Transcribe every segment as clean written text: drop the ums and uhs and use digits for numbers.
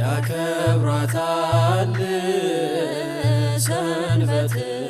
ያከብራታል ሰንበትን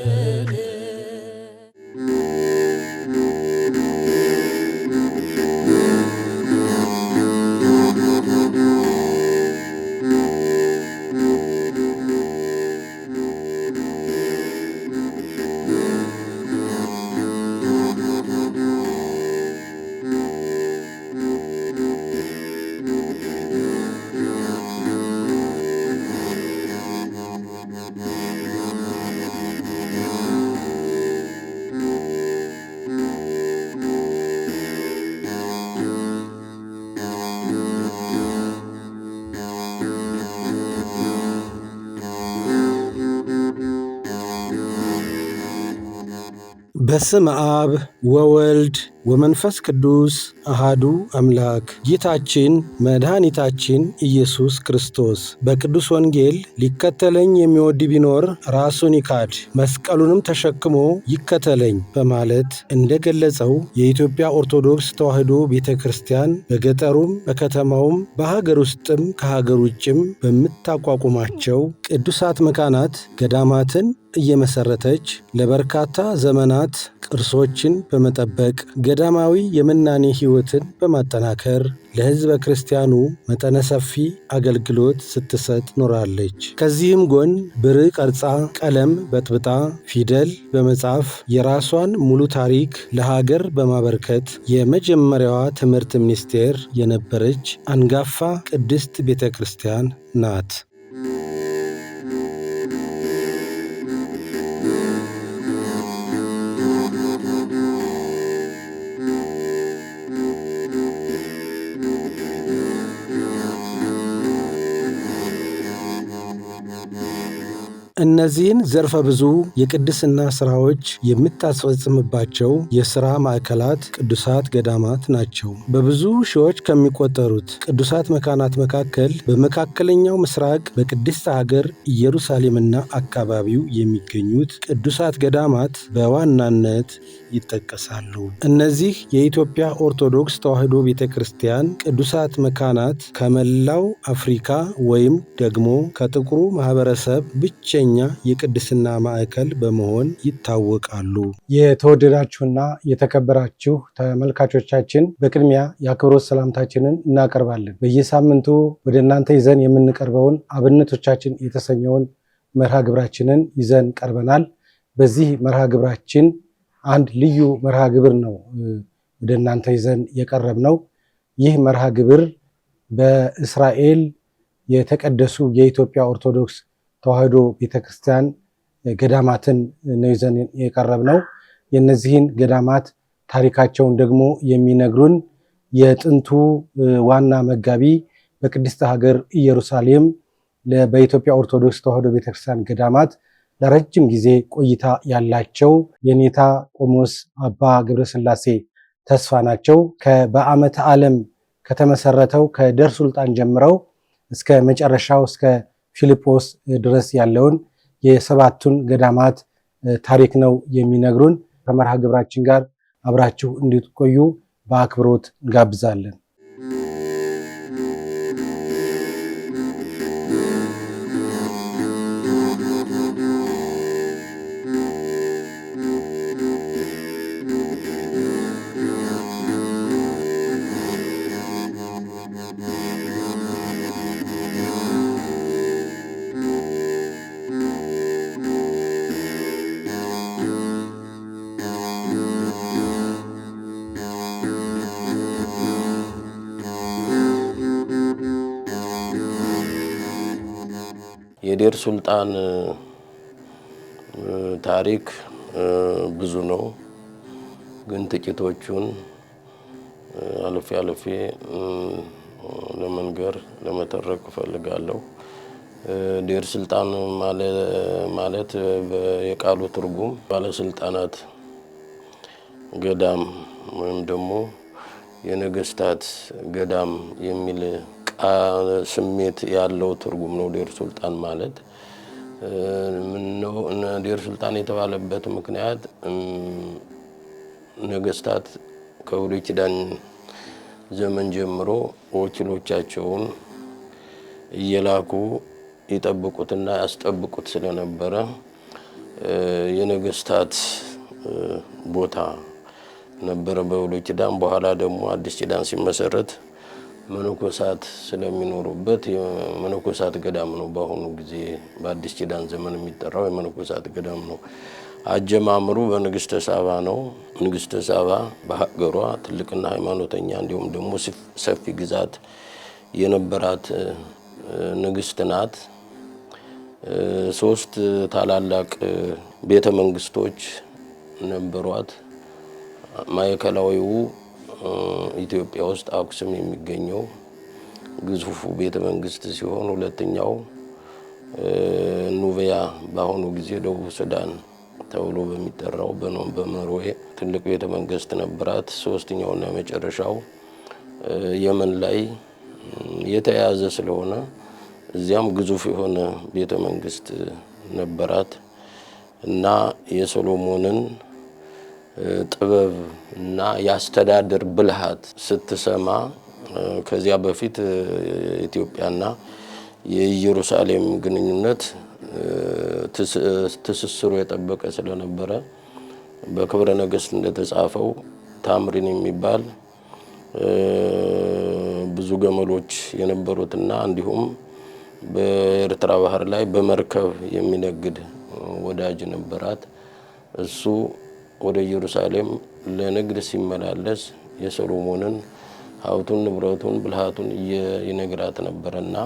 በስመ አብ ወወልድ ወመንፈስ ቅዱስ አሃዱ አምላክ። ጌታችን መድኃኒታችን ኢየሱስ ክርስቶስ በቅዱስ ወንጌል ሊከተለኝ የሚወድ ቢኖር ራሱን ይካድ መስቀሉንም ተሸክሞ ይከተለኝ በማለት እንደገለጸው የኢትዮጵያ ኦርቶዶክስ ተዋሕዶ ቤተ ክርስቲያን በገጠሩም በከተማውም በሀገር ውስጥም ከሀገር ውጭም በምታቋቁማቸው ቅዱሳት መካናት ገዳማትን እየመሰረተች ለበርካታ ዘመናት ቅርሶችን በመጠበቅ ገዳማዊ የምናኔ ሕይወትን በማጠናከር ለሕዝበ ክርስቲያኑ መጠነ ሰፊ አገልግሎት ስትሰጥ ኖራለች። ከዚህም ጎን ብዕር ቀርጻ ቀለም በጥብጣ ፊደል በመጻፍ የራሷን ሙሉ ታሪክ ለሀገር በማበርከት የመጀመሪያዋ ትምህርት ሚኒስቴር የነበረች አንጋፋ ቅድስት ቤተ ክርስቲያን ናት። እነዚህን ዘርፈ ብዙ የቅድስና ሥራዎች የምታስፈጽምባቸው የሥራ ማዕከላት ቅዱሳት ገዳማት ናቸው። በብዙ ሺዎች ከሚቆጠሩት ቅዱሳት መካናት መካከል በመካከለኛው ምስራቅ በቅድስት ሀገር ኢየሩሳሌምና አካባቢው የሚገኙት ቅዱሳት ገዳማት በዋናነት ይጠቀሳሉ። እነዚህ የኢትዮጵያ ኦርቶዶክስ ተዋሕዶ ቤተ ክርስቲያን ቅዱሳት መካናት ከመላው አፍሪካ ወይም ደግሞ ከጥቁሩ ማኅበረሰብ ብቸኛ የቅድስና ማዕከል በመሆን ይታወቃሉ። የተወደዳችሁና የተከበራችሁ ተመልካቾቻችን በቅድሚያ የአክብሮት ሰላምታችንን እናቀርባለን። በየሳምንቱ ወደ እናንተ ይዘን የምንቀርበውን አብነቶቻችን የተሰኘውን መርሃ ግብራችንን ይዘን ቀርበናል። በዚህ መርሃ ግብራችን አንድ ልዩ መርሃ ግብር ነው ወደ እናንተ ይዘን የቀረብነው። ይህ መርሃ ግብር በእስራኤል የተቀደሱ የኢትዮጵያ ኦርቶዶክስ ተዋሕዶ ቤተክርስቲያን ገዳማትን ነው ይዘን የቀረብነው። የእነዚህን ገዳማት ታሪካቸውን ደግሞ የሚነግሩን የጥንቱ ዋና መጋቢ በቅድስት ሀገር ኢየሩሳሌም በኢትዮጵያ ኦርቶዶክስ ተዋሕዶ ቤተክርስቲያን ገዳማት ለረጅም ጊዜ ቆይታ ያላቸው የኔታ ቆሞስ አባ ገብረስላሴ ተስፋ ናቸው። በዓመተ ዓለም ከተመሰረተው ከደር ሱልጣን ጀምረው እስከ መጨረሻው እስከ ፊልጶስ ድረስ ያለውን የሰባቱን ገዳማት ታሪክ ነው የሚነግሩን። ከመርሃ ግብራችን ጋር አብራችሁ እንድትቆዩ በአክብሮት እንጋብዛለን። የዴር ሱልጣን ታሪክ ብዙ ነው፣ ግን ጥቂቶቹን አልፌ ለመንገር ለመተረክ ፈልጋለሁ። ዴር ሱልጣን ማለት የቃሉ ትርጉም ባለስልጣናት ገዳም ወይም ደግሞ የነገስታት ገዳም የሚል ስሜት ያለው ትርጉም ነው። ዴር ሱልጣን ማለት ምነው ዴር ሱልጣን የተባለበት ምክንያት ነገስታት ከብሉይ ኪዳን ዘመን ጀምሮ ወኪሎቻቸውን እየላኩ ይጠብቁትና ያስጠብቁት ስለነበረ የነገስታት ቦታ ነበረ በብሉይ ኪዳን። በኋላ ደግሞ አዲስ ኪዳን ሲመሰረት መነኮሳት ስለሚኖሩበት የመነኮሳት ገዳም ነው። በአሁኑ ጊዜ በአዲስ ኪዳን ዘመን የሚጠራው የመነኮሳት ገዳም ነው። አጀማምሩ በንግስተ ሳባ ነው። ንግስተ ሳባ በሀገሯ ትልቅና ሃይማኖተኛ እንዲሁም ደግሞ ሰፊ ግዛት የነበራት ንግስት ናት። 3 ታላላቅ ቤተ መንግስቶች ነበሯት። ማዕከላዊው ኢትዮጵያ ውስጥ አክሱም የሚገኘው ግዙፉ ቤተ መንግስት ሲሆን ሁለተኛው ኑቢያ በአሁኑ ጊዜ ደቡብ ሱዳን ተብሎ በሚጠራው በኖርዌይ ትልቅ ቤተ መንግስት ነበራት። ሶስተኛውና መጨረሻው የመን ላይ የተያዘ ስለሆነ እዚያም ግዙፍ የሆነ ቤተ መንግስት ነበራት እና የሶሎሞንን ጥበብ እና ያስተዳደር ብልሃት ስትሰማ ከዚያ በፊት ኢትዮጵያና የኢየሩሳሌም ግንኙነት ትስስሩ የጠበቀ ስለነበረ በክብረ ነገስት እንደተጻፈው ታምሪን የሚባል ብዙ ገመሎች የነበሩትና እንዲሁም በኤርትራ ባህር ላይ በመርከብ የሚነግድ ወዳጅ ነበራት። እሱ ወደ ኢየሩሳሌም ለንግድ ሲመላለስ የሶሎሞንን ሀብቱን ንብረቱን ብልሃቱን ይነግራት ነበርና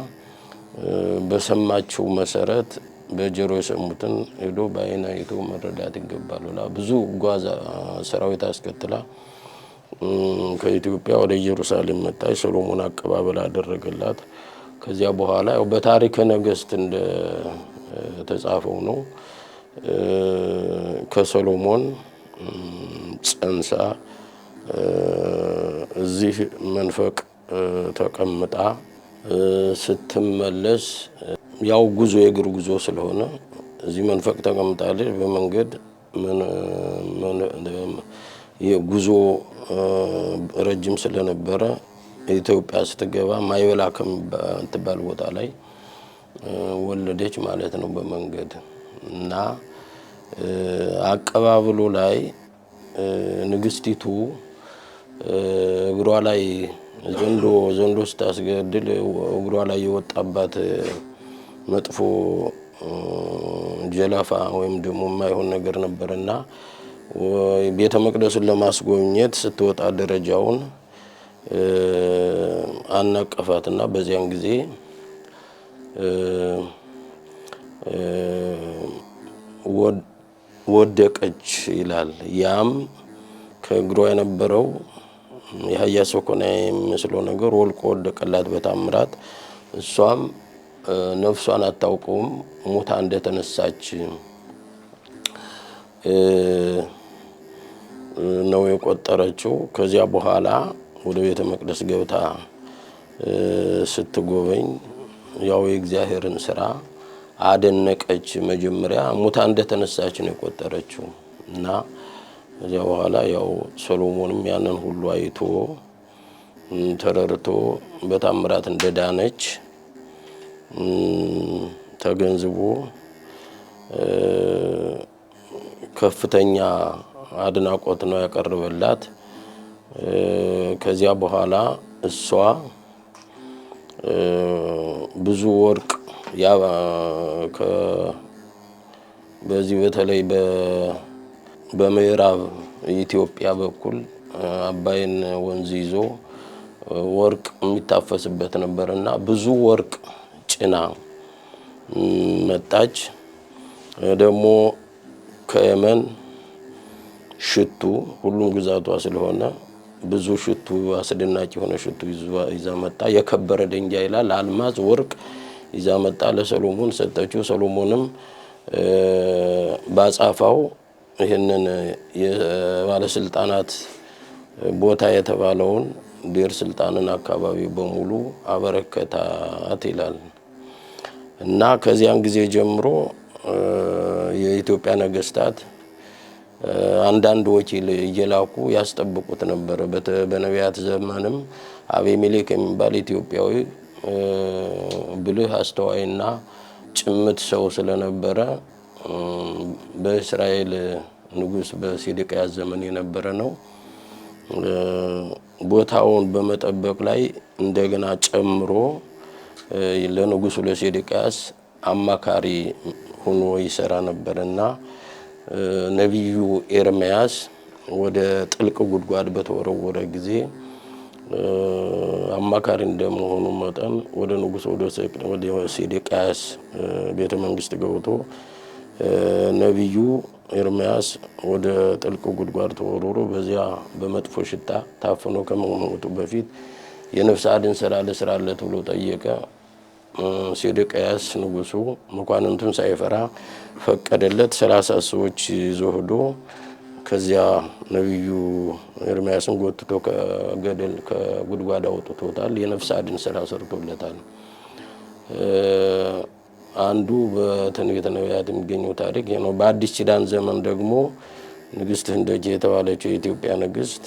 በሰማችው መሰረት በጆሮ የሰሙትን ሄዶ በዓይን አይቶ መረዳት ይገባል ብላ ብዙ ጓዝ ሰራዊት አስከትላ ከኢትዮጵያ ወደ ኢየሩሳሌም መጣች። ሶሎሞን አቀባበል አደረገላት። ከዚያ በኋላ ያው በታሪክ ነገስት እንደ ተጻፈው ነው ከሶሎሞን ጸንሳ እዚህ መንፈቅ ተቀምጣ ስትመለስ ያው ጉዞ የእግር ጉዞ ስለሆነ እዚህ መንፈቅ ተቀምጣለች። በመንገድ የጉዞ ረጅም ስለነበረ ኢትዮጵያ ስትገባ ማይበላ ከምትባል ቦታ ላይ ወለደች ማለት ነው በመንገድ እና አቀባበሉ ላይ ንግስቲቱ እግሯ ላይ ዘንዶ ስታስገድል እግሯ ላይ የወጣባት መጥፎ ጀላፋ ወይም ደግሞ የማይሆን ነገር ነበርና ቤተ መቅደሱን ለማስጎብኘት ስትወጣ ደረጃውን አናቀፋትና በዚያን ጊዜ ወደቀች ይላል። ያም ከእግሯ የነበረው የአህያ ሰኮና የሚመስለው ነገር ወልቆ ወደቀላት በታምራት። እሷም ነፍሷን አታውቀውም፣ ሞታ እንደተነሳች ነው የቆጠረችው። ከዚያ በኋላ ወደ ቤተ መቅደስ ገብታ ስትጎበኝ ያው የእግዚአብሔርን ስራ አደነቀች። መጀመሪያ ሞታ እንደተነሳች ነው የቆጠረችው እና ከዚያ በኋላ ያው ሶሎሞንም ያንን ሁሉ አይቶ ተረርቶ በታምራት እንደዳነች ተገንዝቦ ከፍተኛ አድናቆት ነው ያቀርበላት። ከዚያ በኋላ እሷ ብዙ ወርቅ በዚህ በተለይ በምዕራብ ኢትዮጵያ በኩል አባይን ወንዝ ይዞ ወርቅ የሚታፈስበት ነበርና ብዙ ወርቅ ጭና መጣች። ደግሞ ከየመን ሽቱ ሁሉም ግዛቷ ስለሆነ ብዙ ሽቱ አስደናቂ የሆነ ሽቱ ይዛ መጣ። የከበረ ድንጋይ ይላል አልማዝ ወርቅ ይዛ መጣ። ለሶሎሞን ሰጠችው። ሶሎሞንም ባጻፋው ይሄንን የባለስልጣናት ቦታ የተባለውን ዴር ስልጣንን አካባቢ በሙሉ አበረከታት ይላል እና ከዚያን ጊዜ ጀምሮ የኢትዮጵያ ነገስታት አንዳንድ ወኪል እየላኩ ያስጠብቁት ነበር። በነቢያት ዘመንም አቤሜሌክ የሚባል ኢትዮጵያዊ ብልህ አስተዋይና ጭምት ሰው ስለነበረ በእስራኤል ንጉስ በሴዴቅያስ ዘመን የነበረ ነው። ቦታውን በመጠበቅ ላይ እንደገና ጨምሮ ለንጉሱ ለሴዴቅያስ አማካሪ ሆኖ ይሰራ ነበርና ነብዩ ኤርምያስ ወደ ጥልቅ ጉድጓድ በተወረወረ ጊዜ አማካሪ እንደመሆኑ መጠን ወደ ንጉሱ ወደ ሴዴቅያስ ቤተ መንግስት ገብቶ ነብዩ ኤርምያስ ወደ ጥልቅ ጉድጓድ ተወርውሮ በዚያ በመጥፎ ሽታ ታፍኖ ከመሞቱ በፊት የነፍስ አድን ስራ ልስራለት ብሎ ጠየቀ። ሴዴቅያስ ንጉሱ መኳንንቱን ሳይፈራ ፈቀደለት። 30 ሰዎች ይዞ ሄዶ ከዚያ ነብዩ ኤርምያስን ጎትቶ ከገደል ከጉድጓድ አውጥቶታል። የነፍስ አድን ስራ ሰርቶለታል። አንዱ በትንቢተ ነቢያት የሚገኘው ታሪክ ነው። በአዲስ ኪዳን ዘመን ደግሞ ንግስት ህንደኬ የተባለችው የኢትዮጵያ ንግስት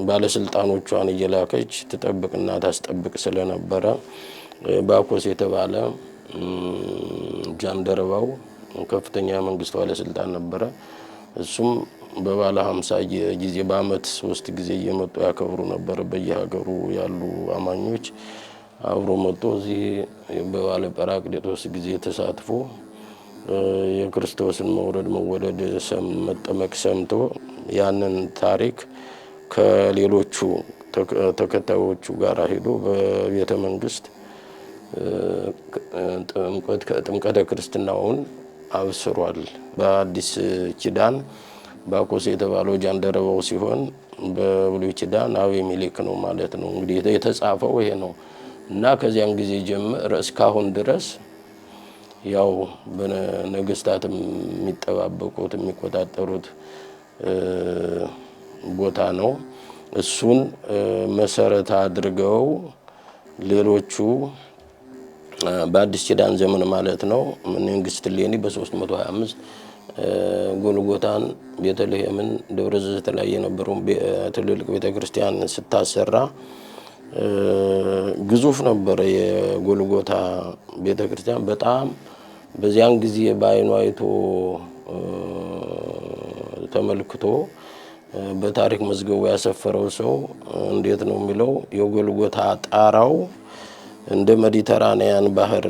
ባለስልጣኖቿን እየላከች ትጠብቅና ታስጠብቅ ስለነበረ ባኮስ የተባለ ጃንደረባው ከፍተኛ መንግስት ባለስልጣን ነበረ። እሱም በባለ 50 ጊዜ በአመት 3 ጊዜ እየመጡ ያከብሩ ነበር። በየሀገሩ ያሉ አማኞች አብሮ መጥቶ እዚህ በባለ ጰራቅሊጦስ ጊዜ ተሳትፎ የክርስቶስን መውረድ መወለድ መጠመቅ ሰምቶ ያንን ታሪክ ከሌሎቹ ተከታዮቹ ጋር ሄዶ በቤተ መንግስት ጥምቀተ ክርስትናውን አብስሯል። በአዲስ ኪዳን ባኮስ የተባለው ጃንደረባው ሲሆን በብሉይ ኪዳን አቤሜሌክ ነው ማለት ነው። እንግዲህ የተጻፈው ይሄ ነው እና ከዚያን ጊዜ ጀምሮ እስካሁን ድረስ ያው በነገስታት የሚጠባበቁት የሚቆጣጠሩት ቦታ ነው። እሱን መሰረት አድርገው ሌሎቹ በአዲስ ኪዳን ዘመን ማለት ነው መንግስት ሌኒ በ325 ጎልጎታን ቤተልሔምን ደብረ ዘይት ላይ የነበሩ ትልልቅ ቤተክርስቲያን ስታሰራ ግዙፍ ነበር። የጎልጎታ ቤተክርስቲያን በጣም በዚያን ጊዜ በአይኑ አይቶ ተመልክቶ በታሪክ መዝገቡ ያሰፈረው ሰው እንዴት ነው የሚለው የጎልጎታ ጣራው እንደ ሜዲተራኒያን ባህር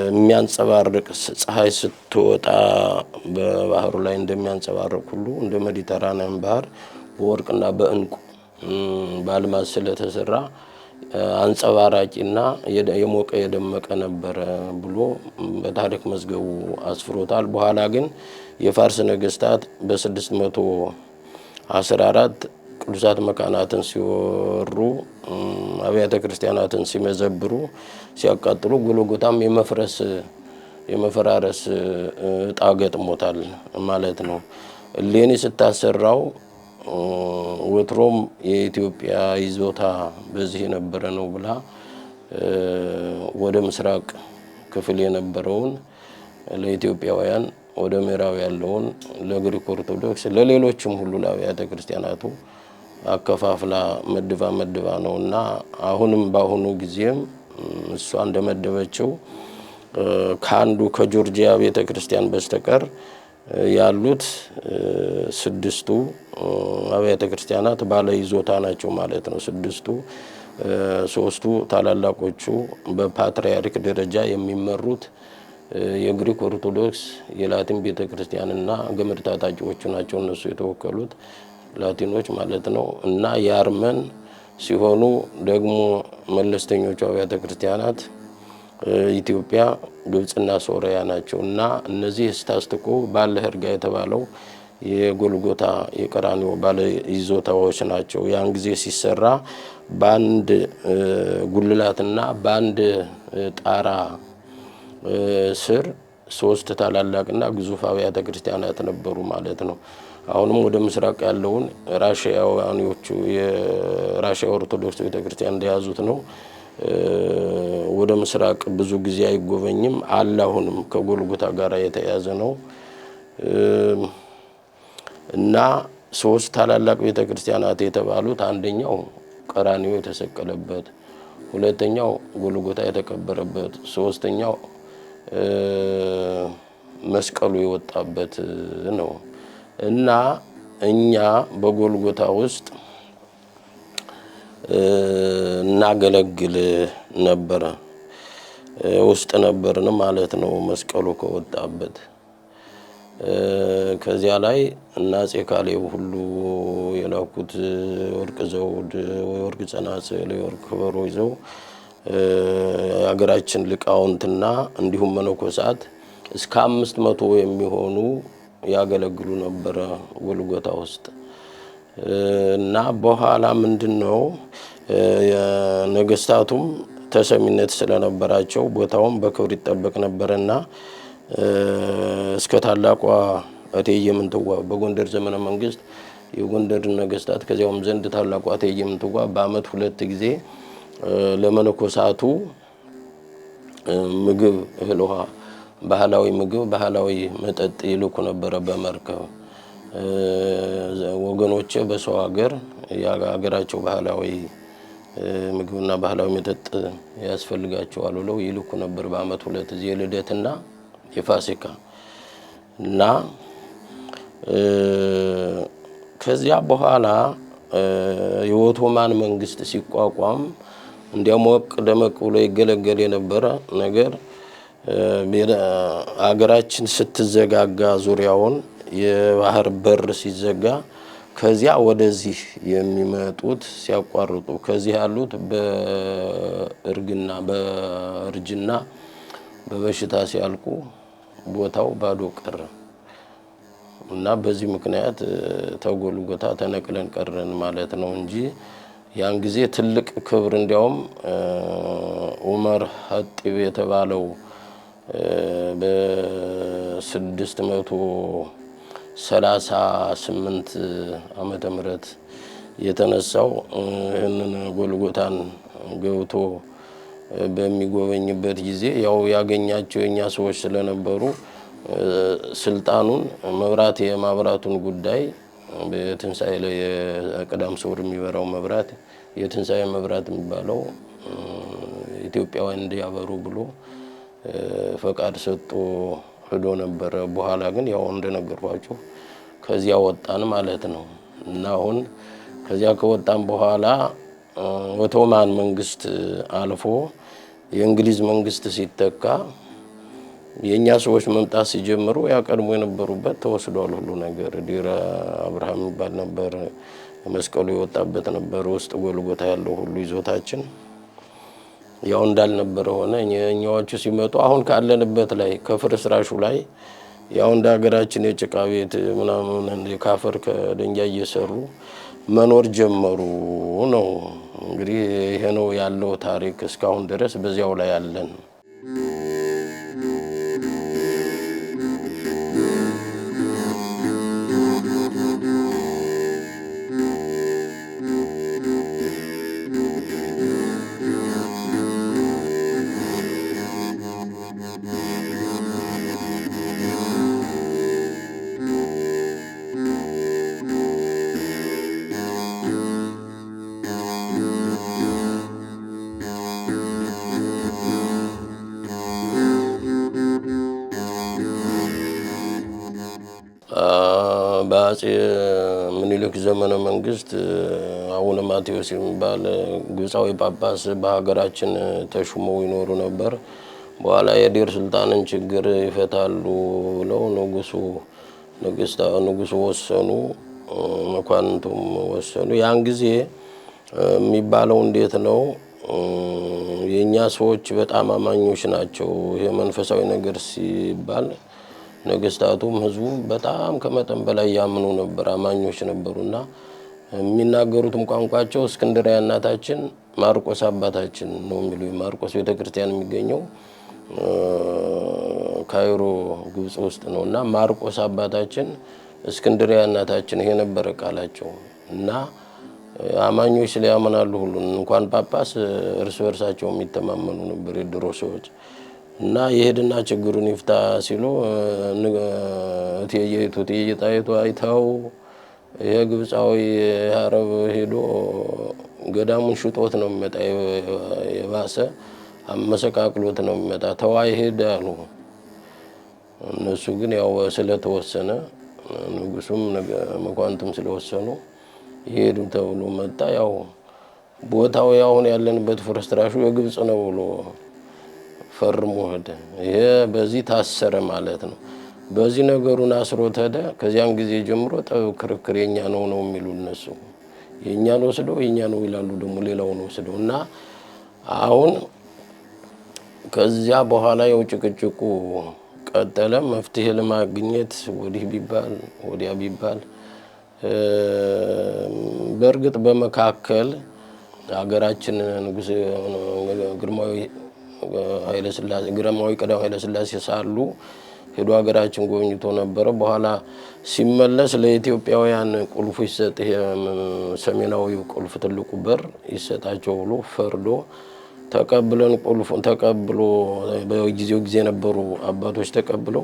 የሚያንጸባርቅ ፀሐይ ስትወጣ በባህሩ ላይ እንደሚያንጸባርቅ ሁሉ እንደ ሜዲተራኒያን ባህር በወርቅና በእንቁ በአልማዝ ስለተሰራ አንጸባራቂና የሞቀ የደመቀ ነበር ብሎ በታሪክ መዝገቡ አስፍሮታል። በኋላ ግን የፋርስ ነገስታት በ614 ቅዱሳት መካናትን ሲወሩ አብያተ ክርስቲያናትን ሲመዘብሩ ሲያቃጥሉ ጎልጎታም የመፈራረስ ዕጣ ገጥሞታል ማለት ነው። እሌኒ ስታሰራው ወትሮም የኢትዮጵያ ይዞታ በዚህ የነበረ ነው ብላ ወደ ምስራቅ ክፍል የነበረውን ለኢትዮጵያውያን ወደ ምዕራብ ያለውን ለግሪክ ኦርቶዶክስ ለሌሎችም ሁሉ ለአብያተ ክርስቲያናቱ አከፋፍላ መድባ ነውና አሁንም ባሁኑ ጊዜም እሷ እንደመደበችው ካንዱ ከጆርጂያ ቤተክርስቲያን በስተቀር ያሉት 6ቱ አብያተ ክርስቲያናት ባለ ይዞታ ናቸው ማለት ነው። 6ቱ 3ቱ ታላላቆቹ በፓትርያርክ ደረጃ የሚመሩት የግሪክ ኦርቶዶክስ የላቲን ቤተክርስቲያንና ገመድ ታጣቂዎቹ ናቸው እነሱ የተወከሉት ላቲኖች ማለት ነው። እና የአርመን ሲሆኑ ደግሞ መለስተኞቹ አብያተ ክርስቲያናት ኢትዮጵያ ግብጽና ሶሪያ ናቸው። እና እነዚህ ስታስጥቁ ባለ ህርጋ የተባለው የጎልጎታ የቀራኒዮ ባለ ይዞታዎች ናቸው። ያን ጊዜ ሲሰራ ባንድ ጉልላትና ባንድ ጣራ ስር 3 ታላላቅና ግዙፍ አብያተ ክርስቲያናት ነበሩ ማለት ነው። አሁንም ወደ ምስራቅ ያለውን ራሺያውያኖቹ የራሺያ ኦርቶዶክስ ቤተክርስቲያን እንደያዙት ነው። ወደ ምስራቅ ብዙ ጊዜ አይጎበኝም። አላሁንም ከጎልጎታ ጋር የተያዘ ነው እና 3 ታላላቅ ቤተክርስቲያናት የተባሉት አንደኛው ቀራንዮ የተሰቀለበት፣ ሁለተኛው ጎልጎታ የተቀበረበት፣ ሶስተኛው መስቀሉ የወጣበት ነው እና እኛ በጎልጎታ ውስጥ እናገለግል ነበር ውስጥ ነበርን ማለት ነው። መስቀሉ ከወጣበት ከዚያ ላይ እና አፄ ካሌብ ሁሉ የላኩት ወርቅ ዘውድ፣ ወርቅ ጸናጽል፣ ወርቅ ከበሮ ይዘው የሀገራችን ሊቃውንትና እንዲሁም መነኮሳት እስከ 500 የሚሆኑ ያገለግሉ ነበር ጎልጎታ ውስጥ እና በኋላ ምንድነው የነገስታቱም ተሰሚነት ስለነበራቸው ቦታውን በክብር ይጠበቅ ነበርና እስከ ታላቋ እቴጌ ምንትዋብ በጎንደር ዘመነ መንግስት የጎንደር ነገስታት ከዚያውም ዘንድ ታላቋ እቴጌ ምንትዋብ በአመት 2 ጊዜ ለመነኮሳቱ ምግብ፣ እህል፣ ውሃ፣ ባህላዊ ምግብ፣ ባህላዊ መጠጥ ይልኩ ነበር በመርከብ። ወገኖቼ በሰው ሀገር የሀገራቸው ባህላዊ ምግብና ባህላዊ መጠጥ ያስፈልጋቸዋል ብለው ይልኩ ነበር በአመት 2 ጊዜ የልደትና የፋሲካ እና ከዚያ በኋላ የኦቶማን መንግስት ሲቋቋም እንዲያሞቅ ደመቅ ብሎ ይገለገል የነበረ ነገር አገራችን ስትዘጋጋ ዙሪያውን የባህር በር ሲዘጋ ከዚያ ወደዚህ የሚመጡት ሲያቋርጡ ከዚህ ያሉት በእርጅና በበሽታ ሲያልቁ ቦታው ባዶ ቀረ እና በዚህ ምክንያት ተጎልጎታ ተነቅለን ቀረን ማለት ነው እንጂ ያን ጊዜ ትልቅ ክብር እንዲያውም ዑመር ሀጢብ የተባለው በ638 ዓመተ ምህረት የተነሳው ይህንን ጎልጎታን ገብቶ በሚጎበኝበት ጊዜ ያው ያገኛቸው የኛ ሰዎች ስለነበሩ ስልጣኑን መብራት የማብራቱን ጉዳይ በትንሳኤ ላይ የቀዳም ሶር የሚበራው መብራት የትንሳኤ መብራት የሚባለው ኢትዮጵያውያን እንዲያበሩ ብሎ ፈቃድ ሰጥቶ ሄዶ ነበር። በኋላ ግን ያው እንደነገርኳችሁ ከዚያ ወጣን ማለት ነው እና አሁን ከዚያ ከወጣን በኋላ ኦቶማን መንግስት አልፎ የእንግሊዝ መንግስት ሲተካ የኛ ሰዎች መምጣት ሲጀምሩ ያቀድሙ የነበሩበት ተወስዷል ሁሉ ነገር። ዲራ አብርሃም ይባል ነበር፣ መስቀሉ የወጣበት ነበር። ውስጥ ጎልጎታ ያለው ሁሉ ይዞታችን ያው እንዳልነበረ ሆነ። እኛዎቹ ሲመጡ አሁን ካለንበት ላይ ከፍርስራሹ ላይ ያው እንደ ሀገራችን የጭቃ ቤት ምናምን የካፈር ከድንጋይ እየሰሩ መኖር ጀመሩ ነው። እንግዲህ ይሄ ነው ያለው ታሪክ እስካሁን ድረስ በዚያው ላይ ያለን። በአፄ ምኒልክ ዘመነ መንግስት አቡነ ማቴዎስ የሚባል ግብፃዊ ጳጳስ በሀገራችን ተሹመው ይኖሩ ነበር። በኋላ የዴር ሱልጣንን ችግር ይፈታሉ ብለው ንጉሱ ወሰኑ፣ መኳንንቱም ወሰኑ። ያን ጊዜ የሚባለው እንዴት ነው? የኛ ሰዎች በጣም አማኞች ናቸው። ይሄ መንፈሳዊ ነገር ሲባል ነገስታቱም ህዝቡም በጣም ከመጠን በላይ ያምኑ ነበር፣ አማኞች ነበሩና የሚናገሩትም ቋንቋቸው እስክንድርያ እናታችን ማርቆስ አባታችን ነው የሚሉ። ማርቆስ ቤተክርስቲያን የሚገኘው ካይሮ ግብጽ ውስጥ ነውና ማርቆስ አባታችን እስክንድርያ እናታችን ይሄ ነበር ቃላቸው እና አማኞች ሊያመናሉ ሁሉ እንኳን ጳጳስ እርስ በርሳቸው የሚተማመኑ ነበር የድሮ ሰዎች። እና ይሄድና ችግሩን ይፍታ ሲሉ እቴጌይቱ ጣይቱ አይተው የግብፃዊ አረብ ሄዶ ገዳሙን ሽጦት ነው የሚመጣ የባሰ አመሰቃቅሎት ነው የሚመጣ ተዋይሄድ አሉ። እነሱ ግን ያው ስለተወሰነ ንጉሱም መኳንንቱም ስለወሰኑ ይሄዱ ተብሎ መጣ። ያው ቦታው ያውን ያለንበት ፍርስራሹ የግብጽ ነው ብሎ ፈርሞ ሄደ። ይሄ በዚህ ታሰረ ማለት ነው። በዚህ ነገሩን አስሮት ሄደ። ከዚያን ጊዜ ጀምሮ ጠብ ክርክር የኛ ነው የሚሉ እነሱ የኛን ወስደው የኛ ነው ይላሉ፣ ደግሞ ሌላውን ወስደው እና አሁን ከዚያ በኋላ ያው ጭቅጭቁ ቀጠለ። መፍትሄ ለማግኘት ወዲህ ቢባል ወዲያ ቢባል በእርግጥ በመካከል ሀገራችን ንጉስ ግርማዊ ቀዳማዊ ኃይለ ሥላሴ ሳሉ ሄዶ ሀገራችን ጎብኝቶ ነበር። በኋላ ሲመለስ ለኢትዮጵያውያን ቁልፉ ይሰጥ ሰሜናዊው ቁልፍ ትልቁ በር ይሰጣቸው ብሎ ፈርዶ ተቀብለን ቁልፉን ተቀብሎ በጊዜው ጊዜ ነበሩ አባቶች ተቀብለው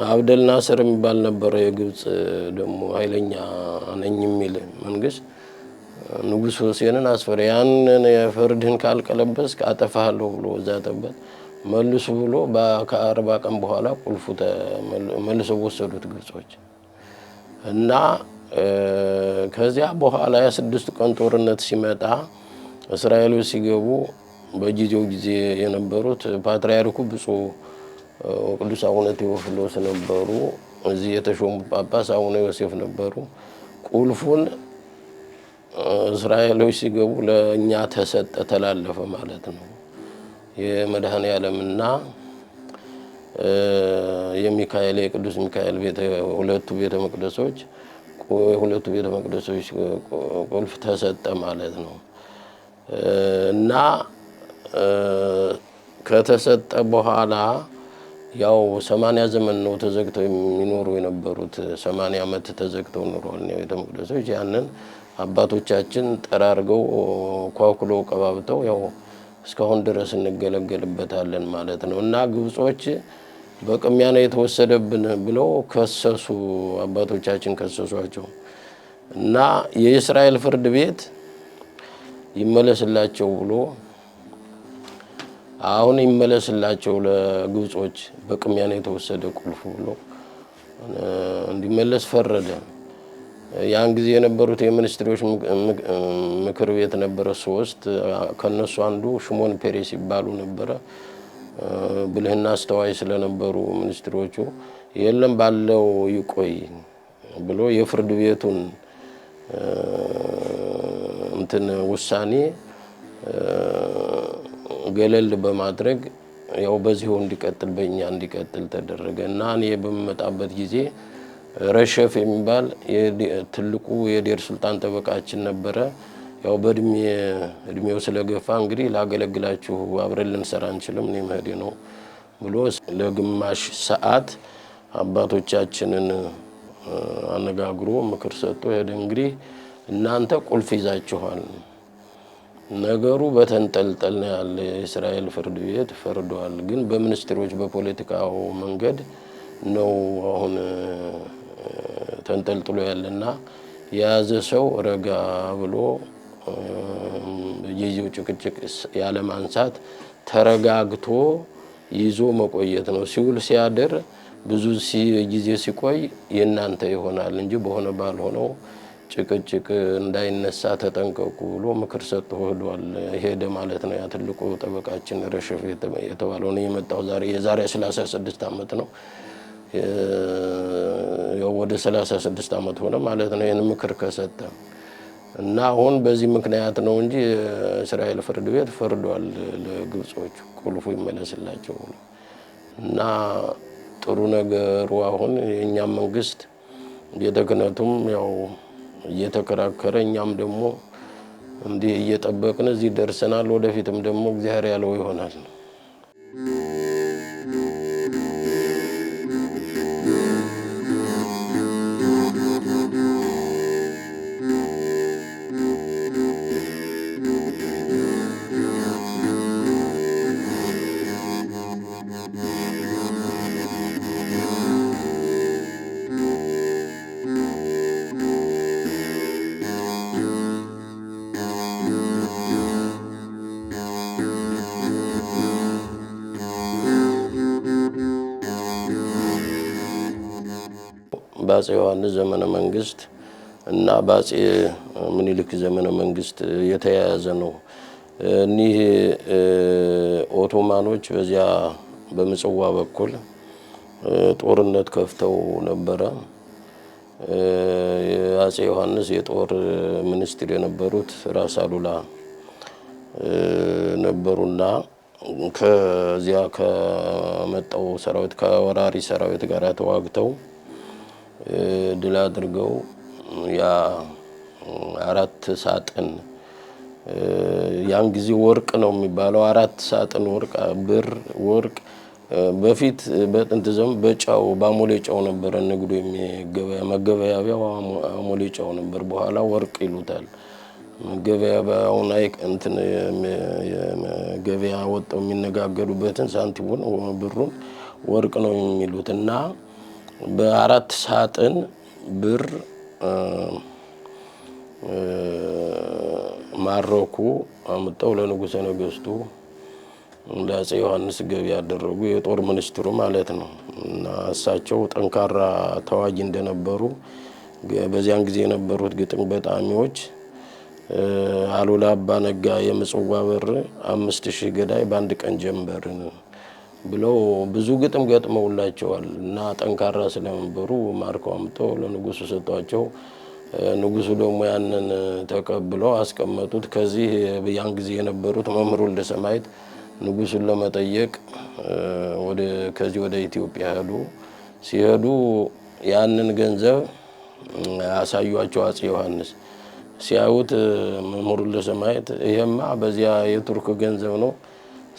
አብደል ናስር የሚባል ነበር የግብጽ ደግሞ ኃይለኛ ነኝ የሚል መንግስት ንጉስ ሁሴንን አስፈረ ያንን የፍርድህን ካልቀለበስክ አጠፋለሁ ብሎ ዛተበት። መልሱ ብሎ ከ40 ቀን በኋላ ቁልፉ መልሰው ወሰዱት ግብጾች እና ከዚያ በኋላ የ6 ቀን ጦርነት ሲመጣ እስራኤሎች ሲገቡ በጊዜው ጊዜ የነበሩት ፓትርያርኩ ብፁዕ ቅዱስ አቡነ ቴዎፍሎስ ነበሩ። እዚህ የተሾሙ ጳጳስ አቡነ ዮሴፍ ነበሩ። ቁልፉን እስራኤሎች ሲገቡ ለኛ ተሰጠ ተላለፈ ማለት ነው። የመድኃኔዓለምና የሚካኤል የቅዱስ ሚካኤል ሁለቱ ቤተ መቅደሶች ቁልፍ ተሰጠ ማለት ነው እና ከተሰጠ በኋላ ያው 80 ዘመን ነው ተዘግተው የሚኖሩ የነበሩት። 80 ዓመት ተዘግተው ኖረዋል ነው ቤተ መቅደሶች። ያንን አባቶቻችን ጠራርገው ኳኩሎ ቀባብተው ያው እስካሁን ድረስ እንገለገልበታለን ማለት ነው እና ግብጾች በቅሚያ ነው የተወሰደብን ብለው ከሰሱ። አባቶቻችን ከሰሷቸው እና የእስራኤል ፍርድ ቤት ይመለስላቸው ብሎ አሁን ይመለስላቸው ለግብጾች በቅሚያ ነው የተወሰደ ቁልፉ ብሎ እንዲመለስ ፈረደ። ያን ጊዜ የነበሩት የሚኒስትሮች ምክር ቤት ነበረ 3 ከነሱ አንዱ ሽሞን ፔሬስ ይባሉ ነበረ። ብልህና አስተዋይ ስለነበሩ ሚኒስትሮቹ የለም ባለው ይቆይ ብሎ የፍርድ ቤቱን እንትን ውሳኔ ገለል በማድረግ ያው በዚሁ እንዲቀጥል በእኛ እንዲቀጥል ተደረገ እና እኔ በመጣበት ጊዜ ረሸፍ የሚባል ትልቁ የዴር ሱልጣን ጠበቃችን ነበረ። ያው በእድሜው ስለገፋ እንግዲህ ላገለግላችሁ አብረን ልንሰራ አንችልም እኔ መሄዴ ነው ብሎ ለግማሽ ሰዓት አባቶቻችንን አነጋግሮ ምክር ሰጥቶ ሄደ። እንግዲህ እናንተ ቁልፍ ይዛችኋል፣ ነገሩ በተንጠልጠል ነው ያለ። የእስራኤል ፍርድ ቤት ፈርዷል፣ ግን በሚኒስትሮች በፖለቲካው መንገድ ነው አሁን ተንጠልጥሎ ያለና የያዘ ሰው ረጋ ብሎ የየው ጭቅጭቅ ያለ ማንሳት ተረጋግቶ ይዞ መቆየት ነው። ሲውል ሲያድር ብዙ ጊዜ ሲቆይ የናንተ ይሆናል እንጂ በሆነ ባልሆነው ጭቅጭቅ እንዳይነሳ ተጠንቀቁ ብሎ ምክር ሰጥቶ ሄዷል። ሄደ ማለት ነው። ያ ትልቁ ጠበቃችን ረሸፍ የተባለው ነው የመጣው የዛሬ 36 ዓመት ነው። ያው ወደ 36 ዓመት ሆነ ማለት ነው ይሄን ምክር ከሰጠ እና አሁን በዚህ ምክንያት ነው እንጂ እስራኤል ፍርድ ቤት ፈርዷል ለግብጾች ቁልፉ ይመለስላቸው እና ጥሩ ነገሩ አሁን የኛ መንግስት የተከነቱም ያው እየተከራከረ እኛም ደግሞ እንዲህ እየጠበቅን እዚህ ደርሰናል። ወደፊትም ደግሞ እግዚአብሔር ያለው ይሆናል። በአፄ ዮሐንስ ዘመነ መንግስት እና በአፄ ምኒልክ ዘመነ መንግስት የተያያዘ ነው። እኒህ ኦቶማኖች በዚያ በምጽዋ በኩል ጦርነት ከፍተው ነበረ። የአፄ ዮሐንስ የጦር ሚኒስትር የነበሩት ራስ አሉላ ነበሩና ከዚያ ከመጣው ሰራዊት ከወራሪ ሰራዊት ጋር ተዋግተው ድል አድርገው ያ 4 ሳጥን ያን ጊዜ ወርቅ ነው የሚባለው 4 ሳጥን ወርቅ ብር ወርቅ በፊት በጥንት ዘመን በጫው ባሞሌ ጫው ነበር ንግዱ መገበያያው አሞሌ ጫው ነበር። በኋላ ወርቅ ይሉታል። መገበያያውን እንትን ገበያ ወጣው የሚነጋገሩበትን ሳንቲሙን ብሩን ወርቅ ነው የሚሉትና በ4 ሳጥን ብር ማረኩ አመጣው ለንጉሠ ነገሥቱ ለአፄ ዮሐንስ ገቢ ያደረጉ የጦር ሚኒስትሩ ማለት ነው። እና እሳቸው ጠንካራ ተዋጊ እንደነበሩ በዚያን ጊዜ የነበሩት ግጥም በጣሚዎች አሉላ አባ ነጋ የምጽዋ በር 5000 ገዳይ በአንድ ቀን ጀንበርን ብለው ብዙ ግጥም ገጥመውላቸዋል። እና ጠንካራ ስለነበሩ ማርከው አምጥተው ለንጉሱ ሰጧቸው። ንጉሱ ደግሞ ያንን ተቀብለው አስቀመጡት። ከዚህ ያን ጊዜ የነበሩት መምህር ወልደ ሰማዕት ንጉሱን ለመጠየቅ ከዚህ ወደ ኢትዮጵያ ሄዱ። ሲሄዱ ያንን ገንዘብ አሳዩአቸው አፄ ዮሐንስ። ሲያዩት መምህር ወልደ ሰማዕት ይሄማ በዚያ የቱርክ ገንዘብ ነው፣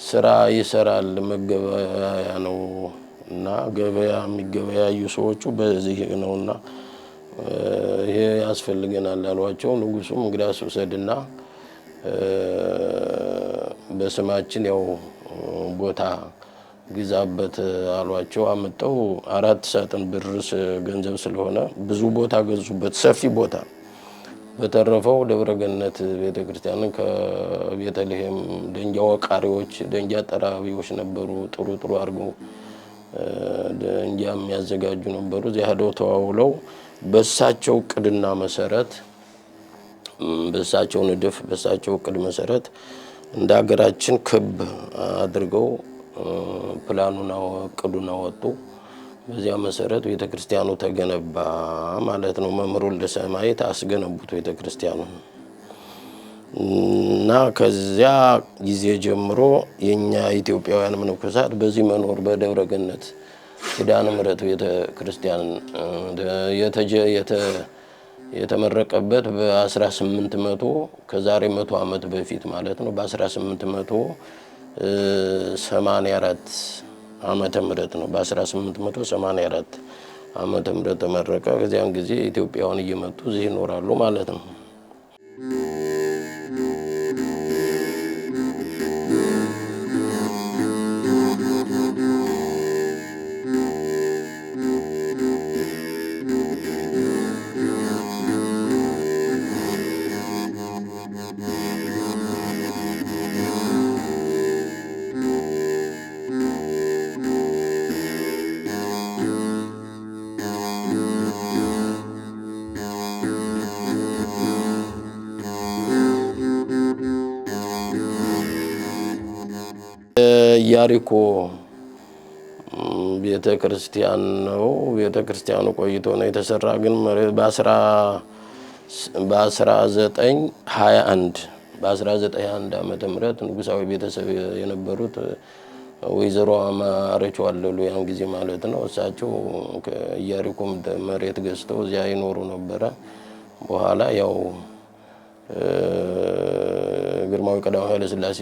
ስራ ይሰራል፣ መገበያያ ነው እና ገበያ የሚገበያዩ ሰዎቹ በዚህ ነውና ይሄ ያስፈልገናል አሏቸው። ንጉሱም እንግዲያስ ውሰድና በስማችን ያው ቦታ ግዛበት አሏቸው። አመጣው 4 ሳጥን ብር ገንዘብ ስለሆነ ብዙ ቦታ ገዙበት፣ ሰፊ ቦታ። በተረፈው ደብረገነት ቤተክርስቲያንን ከቤተልሔም ደንጃ ወቃሪዎች ደንጃ ጠራቢዎች ነበሩ። ጥሩ አድርገው ደንጃ የሚያዘጋጁ ነበሩ። እዚያ ሄደው ተዋውለው በሳቸው ቅድና መሰረት በሳቸው ንድፍ በሳቸው ቅድ መሰረት እንደ ሀገራችን ክብ አድርገው ፕላኑን ቅዱን አወጡ። በዚያ መሰረት ቤተክርስቲያኑ ተገነባ ማለት ነው። መምህር ወልደ ሰማዕት አስገነቡት ቤተክርስቲያኑን እና ከዚያ ጊዜ ጀምሮ የኛ ኢትዮጵያውያን መነኮሳት በዚህ መኖር በደብረገነት ኪዳነ ምሕረት ቤተክርስቲያን የተመረቀበት በ1800 ከዛሬ 100 ዓመት በፊት ማለት ነው። በ1884 ዓመተ ምህረት ነው። በ1884 ዓመተ ምህረት ተመረቀ። ከዚያን ጊዜ ኢትዮጵያውያን እየመጡ እዚህ ይኖራሉ ማለት ነው። ኢያሪኮ ቤተክርስቲያን ነው። ቤተክርስቲያኑ ቆይቶ ነው የተሰራ። ግን በ1921 ዓመተ ምህረት ንጉሳዊ ቤተሰብ የነበሩት ወይዘሮ አማረች ዋለሉ ያን ጊዜ ማለት ነው። እሳቸው ከኢያሪኮ መሬት ገዝተው እዚያ ይኖሩ ነበረ። በኋላ ያው ግርማዊ ቀዳማዊ ኃይለ ሥላሴ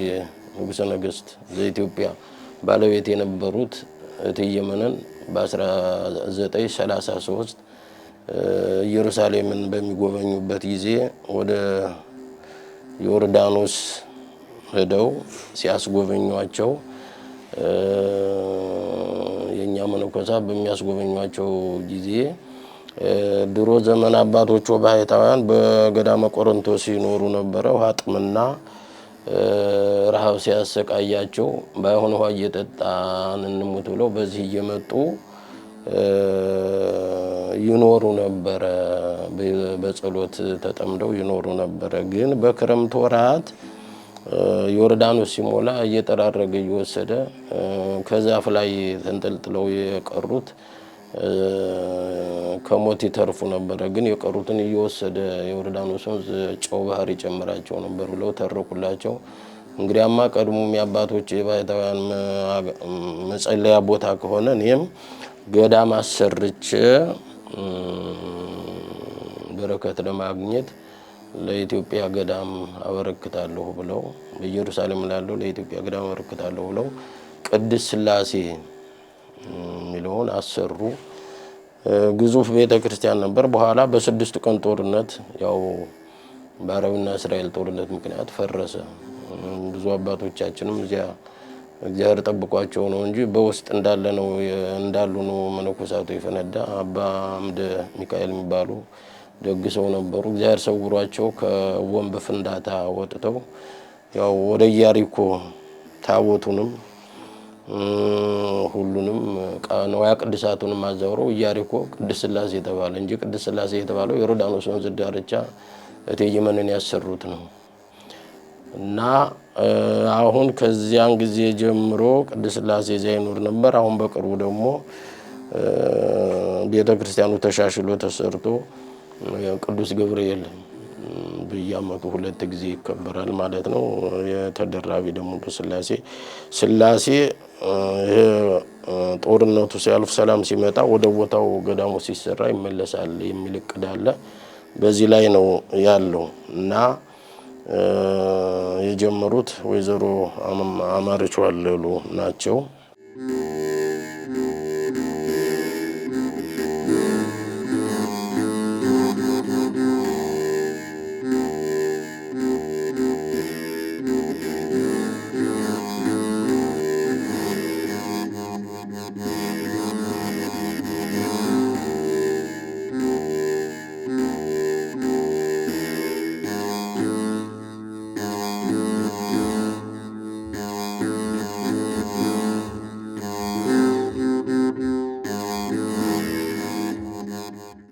ንጉሠ ነገሥት ዘኢትዮጵያ ባለቤት የነበሩት እቴጌ መነን በ1933 ኢየሩሳሌምን በሚጎበኙበት ጊዜ ወደ ዮርዳኖስ ሄደው ሲያስጎበኟቸው የኛ መነኮሳት በሚያስጎበኟቸው ጊዜ ድሮ ዘመን አባቶቹ ባህታውያን በገዳመ ቆሮንቶስ ይኖሩ ነበረ። ውሃ ጥምና ረሃብ ሲያሰቃያቸው ባይሆን ውሃ እየጠጣን እንሙት ብለው በዚህ እየመጡ ይኖሩ ነበረ። በጸሎት ተጠምደው ይኖሩ ነበረ። ግን በክረምት ወራት ዮርዳኖስ ሲሞላ እየጠራረገ እየወሰደ ከዛፍ ላይ ተንጠልጥለው የቀሩት ከሞት ይተርፉ ነበረ። ግን የቀሩትን እየወሰደ ዮርዳኖስ ወንዝ ጨው ባህር ይጨምራቸው ነበር ብለው ተረኩላቸው። እንግዲያማ ቀድሞም የአባቶች የባይታውያን መጸለያ ቦታ ከሆነ እኔም ገዳም አሰርቼ በረከት ለማግኘት ለኢትዮጵያ ገዳም አበረክታለሁ ብለው በኢየሩሳሌም ላለው ለኢትዮጵያ ገዳም አበረክታለሁ ብለው ቅድስት ሥላሴ የሚለውን አሰሩ። ግዙፍ ቤተክርስቲያን ነበር። በኋላ በስድስት ቀን ጦርነት ያው በአረብና እስራኤል ጦርነት ምክንያት ፈረሰ። ብዙ አባቶቻችንም እዚያ እግዚአብሔር ጠብቋቸው ነው እንጂ በውስጥ እንዳሉ ነው መነኮሳቱ የፈነዳ። አባ አምደ ሚካኤል የሚባሉ ደግ ሰው ነበሩ። እግዚአብሔር ሰውሯቸው ከቦምብ ፍንዳታ ወጥተው ያው ወደ ኢያሪኮ ታቦቱንም ሁሉንም ንዋየ ቅድሳቱንም አዛውረው ኢያሪኮ ቅድስት ሥላሴ የተባለ እንጂ ቅድስት ሥላሴ የተባለው ዮርዳኖስ ወንዝ ዳርቻ እቴጌ መነን ያሰሩት ነው። እና አሁን ከዚያን ጊዜ ጀምሮ ቅድስት ሥላሴ እዚያ ይኖር ነበር። አሁን በቅርቡ ደግሞ ቤተክርስቲያኑ ተሻሽሎ ተሰርቶ ቅዱስ ገብርኤል በየዓመቱ 2 ጊዜ ይከበራል ማለት ነው። የተደራቢ ደግሞ ሥላሴ ይሄ ጦርነቱ ሲያልፍ ሰላም ሲመጣ ወደ ቦታው ገዳሙ ሲሰራ ይመለሳል የሚል እቅድ አለ። በዚህ ላይ ነው ያለው እና የጀመሩት ወይዘሮ አማረች ዋለሉ ናቸው።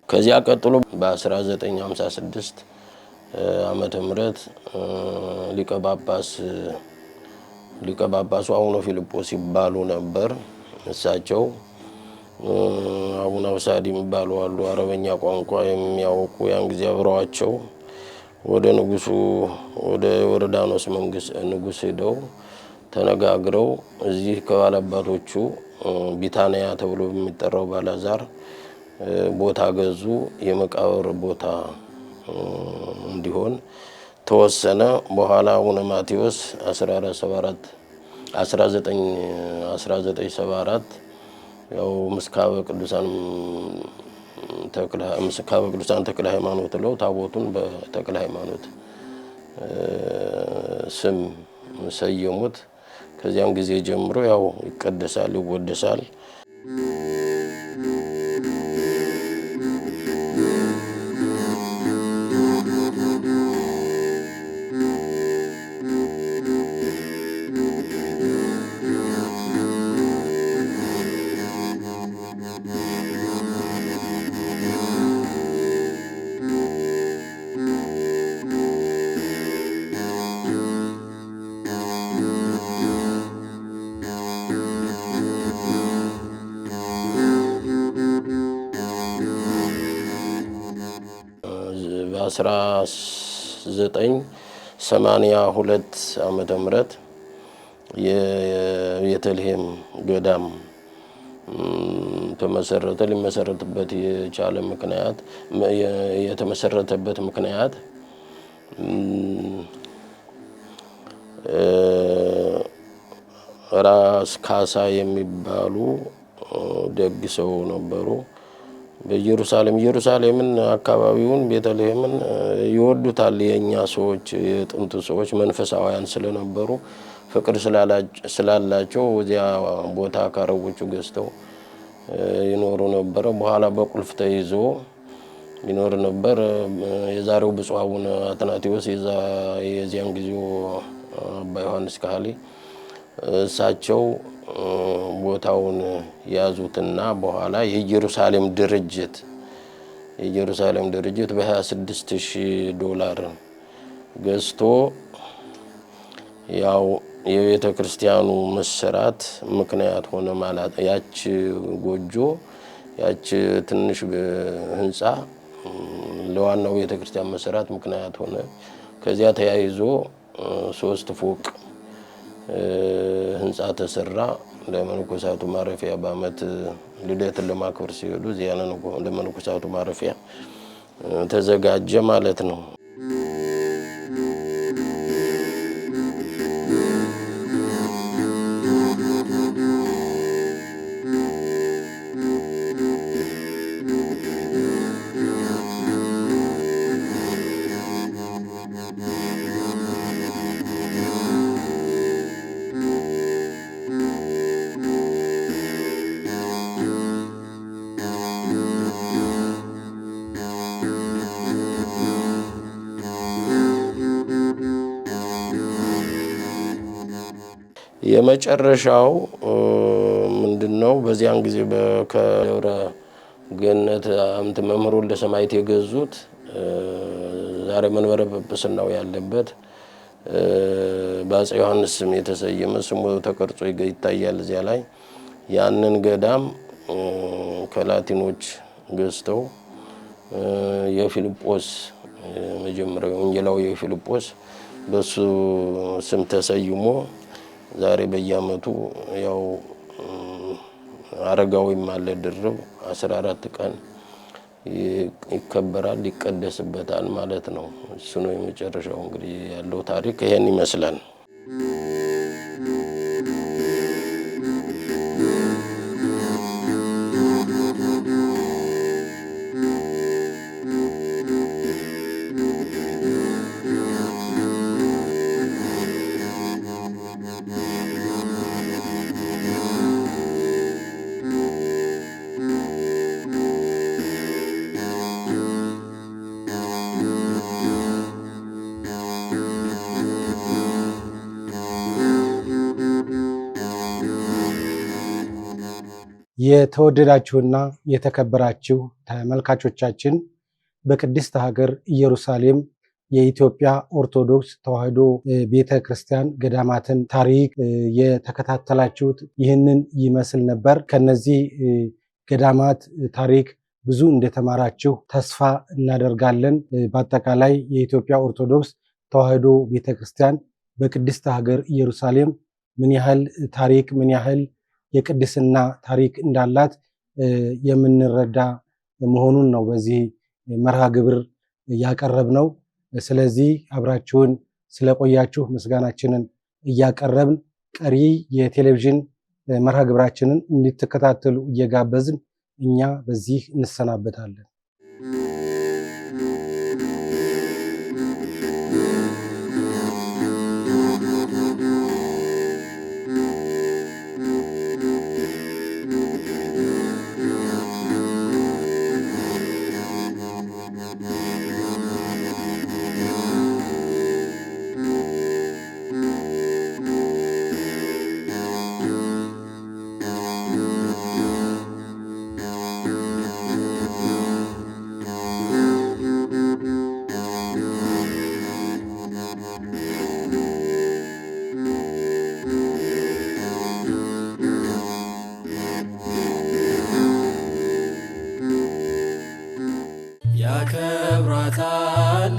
ከዚያ ቀጥሎ በ1956 ዓመተ ምህረት ሊቀ ጳጳሱ አቡነ ፊልጶስ ይባሉ ነበር። እሳቸው አቡነ አብሳዲ የሚባሉ አሉ፣ አረበኛ ቋንቋ የሚያውቁ። ያን ጊዜ አብረዋቸው ወደ ዮርዳኖስ ንጉስ ሄደው ተነጋግረው እዚህ ከባላባቶቹ ቢታንያ ተብሎ በሚጠራው ባላዛር ቦታ ገዙ። የመቃብር ቦታ እንዲሆን ተወሰነ። በኋላ አቡነ ማቴዎስ 1974 ያው ምስካበ ቅዱሳን ተክለ ሃይማኖት ለው ታቦቱን በተክለ ሃይማኖት ስም ሰየሙት። ከዚያን ጊዜ ጀምሮ ያው ይቀደሳል፣ ይወደሳል። በ1982 ዓመተ ምህረት የቤተልሔም ገዳም ተመሰረተ። ሊመሰረትበት የቻለ ምክንያት የተመሰረተበት ምክንያት ራስ ካሳ የሚባሉ ደግ ሰው ነበሩ። ኢየሩሳሌምን አካባቢውን ቤተልሔምን ይወዱታል። የኛ ሰዎች የጥንቱ ሰዎች መንፈሳውያን ስለነበሩ ፍቅር ስላላቸው ወዲያ ቦታ ካረቦቹ ገዝተው ይኖሩ ነበር። በኋላ በቁልፍ ተይዞ ይኖር ነበር። የዛሬው ብፁዕ አቡነ አትናቴዎስ የዚያን ጊዜው አባ ዮሐንስ ካህሊ እሳቸው ቦታውን ያዙትና በኋላ የኢየሩሳሌም ድርጅት የኢየሩሳሌም ድርጅት $26,000 ገዝቶ ያው የቤተ ክርስቲያኑ መሰራት ምክንያት ሆነ ማለት ያች ጎጆ ያች ትንሽ ህንጻ ለዋናው ቤተ ክርስቲያን መሰራት ምክንያት ሆነ። ከዚያ ተያይዞ 3 ፎቅ ህንጻ ተሰራ። ለመነኮሳቱ ማረፊያ በአመት ልደትን ለማክበር ሲሄዱ እዚያ ለመነኮሳቱ ማረፊያ ተዘጋጀ ማለት ነው። የመጨረሻው ምንድነው? በዚያን ጊዜ በከደብረ ገነት አምት መምህር ወልደ ሰማዕት የገዙት ዛሬ መንበረ ጵጵስናው ያለበት በአፄ ዮሐንስ ስም የተሰየመ ስሙ ተቀርጾ ይታያል እዚያ ላይ። ያንን ገዳም ከላቲኖች ገዝተው የፊልጶስ መጀመሪያው ወንጌላዊ የፊልጶስ በሱ ስም ተሰይሞ ዛሬ በየአመቱ ያው አረጋዊ ማለት ድርብ 14 ቀን ይከበራል ይቀደስበታል ማለት ነው። እሱ ነው የመጨረሻው እንግዲህ ያለው ታሪክ ይሄን ይመስላል። የተወደዳችሁና የተከበራችሁ ተመልካቾቻችን በቅድስት ሀገር ኢየሩሳሌም የኢትዮጵያ ኦርቶዶክስ ተዋሕዶ ቤተክርስቲያን ገዳማትን ታሪክ የተከታተላችሁት ይህንን ይመስል ነበር። ከነዚህ ገዳማት ታሪክ ብዙ እንደተማራችሁ ተስፋ እናደርጋለን። በአጠቃላይ የኢትዮጵያ ኦርቶዶክስ ተዋሕዶ ቤተክርስቲያን በቅድስት ሀገር ኢየሩሳሌም ምን ያህል ታሪክ ምን ያህል የቅድስና ታሪክ እንዳላት የምንረዳ መሆኑን ነው በዚህ መርሃ ግብር ያቀረብነው። ስለዚህ አብራችሁን ስለቆያችሁ ምስጋናችንን እያቀረብን ቀሪ የቴሌቪዥን መርሃ ግብራችንን እንድትከታተሉ እየጋበዝን እኛ በዚህ እንሰናበታለን። ያከብራታል